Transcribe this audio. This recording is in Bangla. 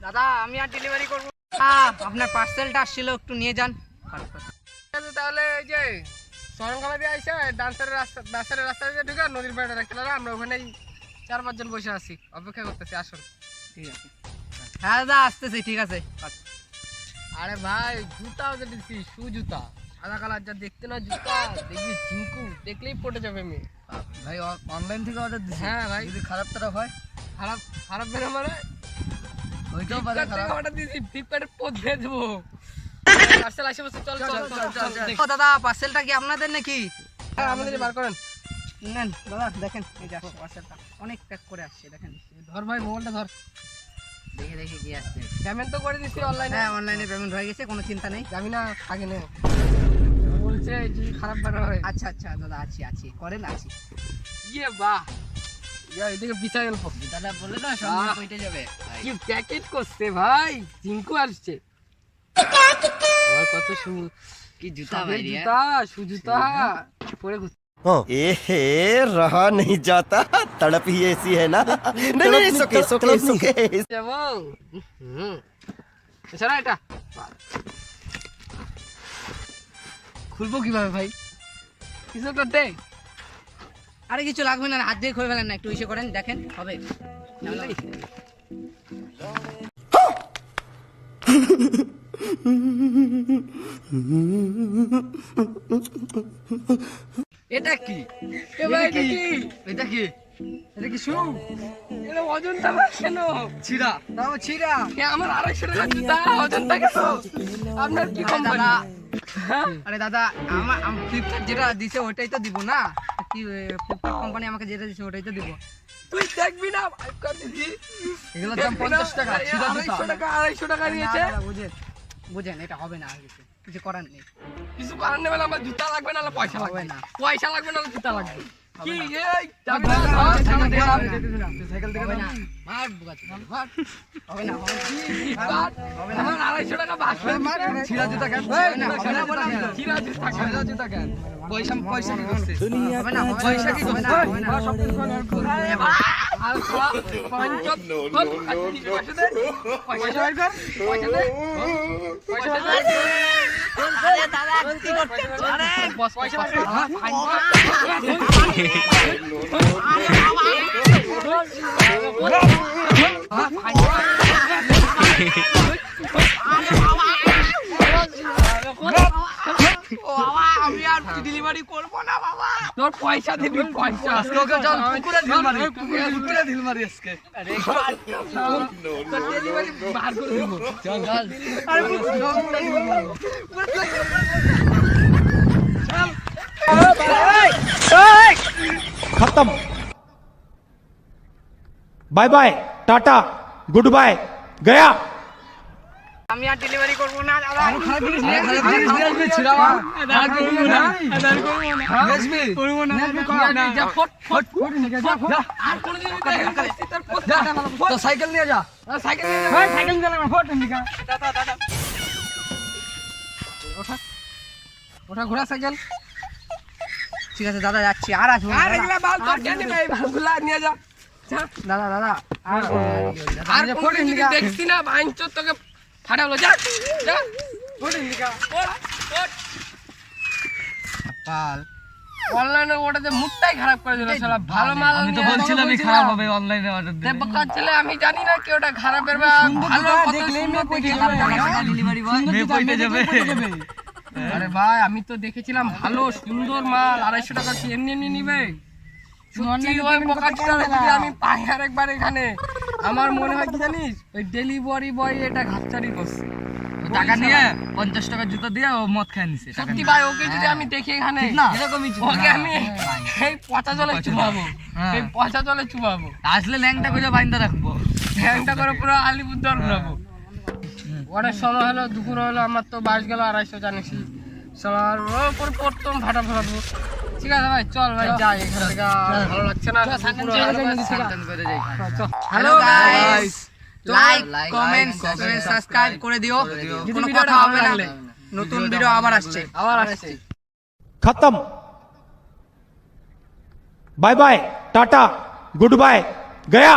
দাদা আমি আর ডেলিভারি করবো, আপনার পার্সেলটা আসছিল, একটু নিয়ে যান। তাহলে এই যে শরণখলা দিয়ে আইসা ডান্সারের রাস্তা দিয়ে ঢুকে নদীর পাড়ে রাখতে পারে, আমরা ওখানেই 4-5 জন বসে আছি, অপেক্ষা করতেছি। আসুন। ঠিক আছে। হ্যাঁ দাদা আসতেছি, ঠিক আছে। আরে ভাই জুতাও যে দিচ্ছি, শু জুতা সাদা কালার, যা দেখতে না জুতা, দেখবি ঝিঙ্কু দেখলেই পড়ে যাবে মেয়ে। ভাই অনলাইন থেকে অর্ডার দিছি। হ্যাঁ ভাই, যদি খারাপ তারা হয়, খারাপ বেরো মানে ওইটাও পারে খারাপ। অর্ডার দিছি, ফ্লিপকার্টে পোস্ট দিয়ে দেবো। পার্সেল আসে বসে, চল। দাদা পার্সেলটা কি আপনাদের নাকি? হ্যাঁ আমাদের বার করেন। নেন দাদা, দেখেন এই যে আসছে পার্সেলটা, অনেক প্যাক করে আসছে, দেখেন। ধর ভাই, মোবাইলটা ধর, দেখে কি আসছে। পেমেন্ট তো করে দিছি অনলাইনে। হ্যাঁ অনলাইনে পেমেন্ট হয়ে গেছে, কোনো চিন্তা নেই। যাবি না থাকে না বলছে যদি খারাপ বের হয়। আচ্ছা দাদা আছি করেন, আছি। ইয়ে বাহ, এদিকে বিছাই অল্প। দাদা বলে না সঙ্গে কইতে যাবে। কি প্যাকেট করছে ভাই, ঝিঙ্কু আসছে। কত কি জুতা ভাই, জুতা সুজুতা পরে ए रहा नहीं जाता, तड़प ही ऐसी है ना। नहीं सुके এছাড়া এটা খুলবো কিভাবে ভাই, কিছু করতে? আরে কিছু লাগবে না, হাত দিয়ে খুলে ফেলেন না, একটু ইসে করেন, দেখেন হবে। এটা কি? এটা কি? এটা কি শু? এটা অজন্তা কেন? ছিড়া দাও, ছিড়া। আমার 250 টাকা জুতা, অজন্তা কেন? আপনার কি কোম্পানি? আরে দাদা আমার ফ্লিপকার্ট যেটা দিছে ওটাই তো দিব না, কি ফ্লিপকার্ট কোম্পানি আমাকে যেটা দিছে ওটাই তো দিব। তুই দেখবি না ফ্লিপকার্ট দিছি, এগুলোর দাম 50 টাকা, ছিড়া জুতা। 250 টাকা নিয়েছে। বুঝেন এটা হবে না, কিছু করার নেই। কিছু করার নেই, আমার জুতা লাগবে না, পয়সা লাগবে না, পয়সা লাগবে না, জুতা লাগবে। কি এই যাবি না? সাইকেল দেখে না, মার বুগাতে মার। হবে না আমার 250 টাকা বাকি। ছিড়া জুতা কেন? ছিড়া জুতা কেন? পয়সা কি করছে? হবে না, পয়সা কি করছে? সব কিছু আরে ভাই আর পঞ্চাশ পয়সা বের কর, পয়সা দে। আরে দাদা কি করতে? আরে বস পয়সা আমি আর ডেলিভারি করবো না বাবা। তোর পয়সা দিবি, পয়সা আজকে ওকে চল পুকুরে ঢিল মারি আজকে। আরে তোর ডেলিভারি বার করে দেব। চল আরে खत्म। Bye bye, tata, goodbye, गया। আমি আর ডেলিভারি করবো না দাদা। সাইকেল নিয়ে যা, সাইকেল নিয়ে যা, সাইকেল নিয়ে যা, ফট নিকা দাদা ওটা ঘোড়া সাইকেল। ঠিক আছে দাদা যাচ্ছি, আর আসবো না। আর এগুলা বাল তোর কেন ভাই, বালগুলা নিয়ে যা। দাদা আর ফট নিকা দেখছি না ভাইঞ্চো তোকে ফাটালো, যা যা ফট নিকা ফট। পাল অনলাইনে ওটাতে মুডটাই খারাপ করে দিল শালা। ভালো মাল আমি তো বলছিলামই খারাপ হবে অনলাইনে অর্ডার দিলে। দেবকার ছেলে আমি জানি না কি ওটা খারাপ এর ভালো কত সুন্দর ডেলিভারি বয় যাবে। আরে ভাই আমি তো দেখেছিলাম ভালো সুন্দর মাল 250 টাকা কি এমনি নিবে। সত্যি ওই বোকাচোদা যদি আমি পাই আরেকবার এখানে, আমার মনে হয় কি জানিস, ওই ডেলিভারি বয় এটা ঘাটচারি করছে। টাকা নিয়ে 50 টাকা জুতা দিয়ে ও মদ খায় নিছে। সত্যি ভাই ওকে যদি আমি দেখি এখানে এরকমই ওকে আমি এই পচা জলে চুবাবো, এই পচা জলে চুবাবো। আসলে ল্যাংটা করে বাইন্দা রাখবো, ল্যাংটা করে পুরো আলিপুরদুয়ার ঘুরাবো। অনেক সময় হলো, দুপুর হলো, আমার তো বাস গেল 250 জানিস সবার ওপর প্রথম ভাটা ফেলাবো। ঠিক আছে ভাই চল ভাই যাই, এখান থেকে ভালো লাগছে না। Hello guys, like comment subscribe করে দিও। কোনো কথা হবে না, নতুন ভিডিও আবার আসছে। खत्म। Bye bye tata goodbye गया